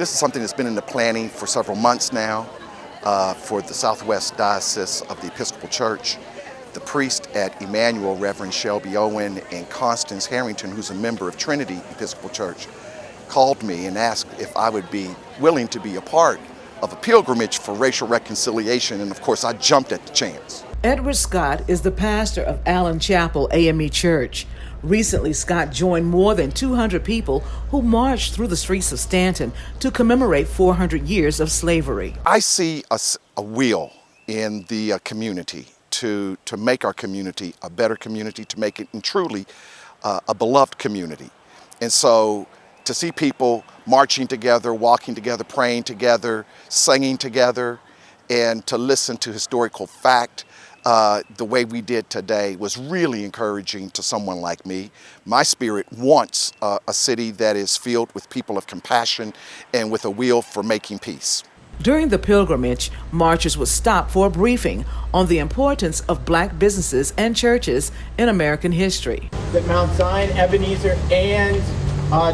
This is something that's been in the planning for several months now for the Southwest Diocese of the Episcopal Church. The priest at Emmanuel, Reverend Shelby Owen, and Constance Harrington, who's a member of Trinity Episcopal Church, called me and asked if I would be willing to be a part of a pilgrimage for racial reconciliation, and of course I jumped at the chance. Edward Scott is the pastor of Allen Chapel AME Church. Recently, Scott joined more than 200 people who marched through the streets of Staunton to commemorate 400 years of slavery. I see a will in the community to make our community a better community, to make it truly a beloved community. And so to see people marching together, walking together, praying together, singing together, and to listen to historical fact the way we did today was really encouraging to someone like me. My spirit wants a city that is filled with people of compassion and with a will for making peace. During the pilgrimage, marchers would stop for a briefing on the importance of black businesses and churches in American history. That Mount Zion, Ebenezer, and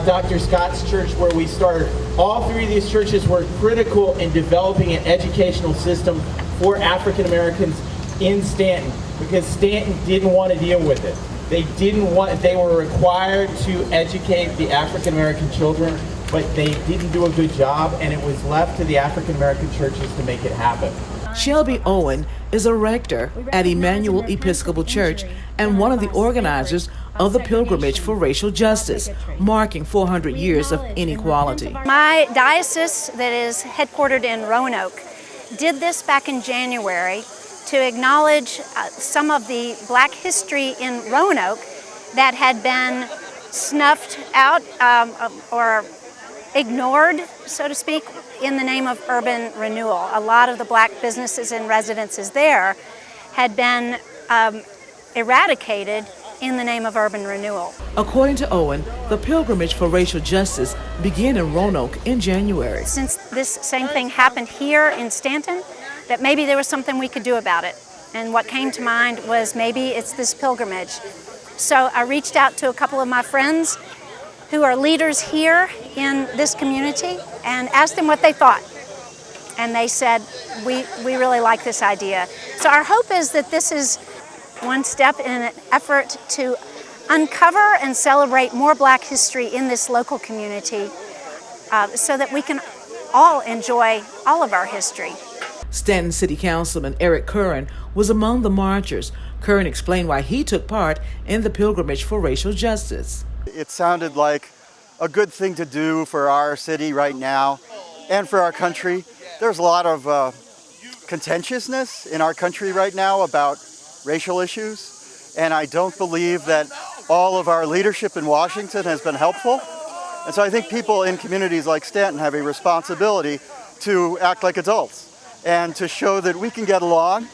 Dr. Scott's church, where we started, all three of these churches were critical in developing an educational system for African Americans in Staunton, because Staunton didn't want to deal with it. They were required to educate the African American children, but they didn't do a good job, and it was left to the African American churches to make it happen. Shelby Owen is a rector at Emmanuel Episcopal Church and one of the organizers of the Pilgrimage for Racial Justice, marking 400 years of inequality. My diocese, that is headquartered in Roanoke, did this back in January to acknowledge some of the black history in Roanoke that had been snuffed out or ignored, so to speak, in the name of urban renewal. A lot of the black businesses and residences there had been eradicated in the name of urban renewal. According to Owen, the Pilgrimage for Racial Justice began in Roanoke in January. Since this same thing happened here in Staunton, that maybe there was something we could do about it. And what came to mind was maybe it's this pilgrimage. So I reached out to a couple of my friends who are leaders here in this community and asked them what they thought. And they said, we really like this idea. So our hope is that this is one step in an effort to uncover and celebrate more black history in this local community so that we can all enjoy all of our history. Staunton City Councilman Eric Curran was among the marchers. Curran explained why he took part in the Pilgrimage for Racial Justice. It sounded like a good thing to do for our city right now and for our country. There's a lot of contentiousness in our country right now about racial issues, and I don't believe that all of our leadership in Washington has been helpful. And so I think people in communities like Staunton have a responsibility to act like adults and to show that we can get along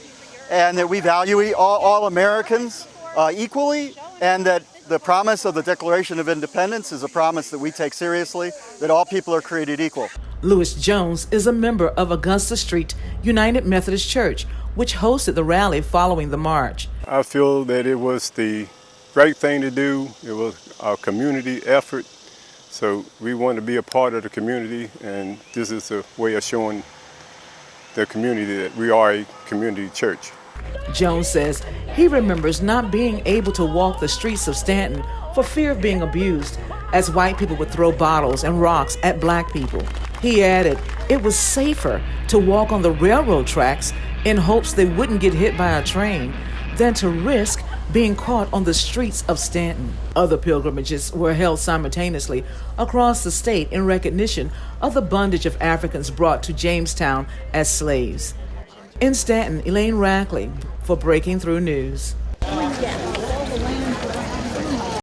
and that we value all Americans equally, and that the promise of the Declaration of Independence is a promise that we take seriously, that all people are created equal. Louis Jones is a member of Augusta Street United Methodist Church, which hosted the rally following the march. I feel that it was the right thing to do. It was a community effort, so we want to be a part of the community, and this is a way of showing the community that we are a community church. Jones says he remembers not being able to walk the streets of Staunton for fear of being abused, as white people would throw bottles and rocks at black people. He added it was safer to walk on the railroad tracks in hopes they wouldn't get hit by a train than to risk being caught on the streets of Staunton. Other pilgrimages were held simultaneously across the state in recognition of the bondage of Africans brought to Jamestown as slaves. In Staunton, Elaine Rackley for Breaking Through News.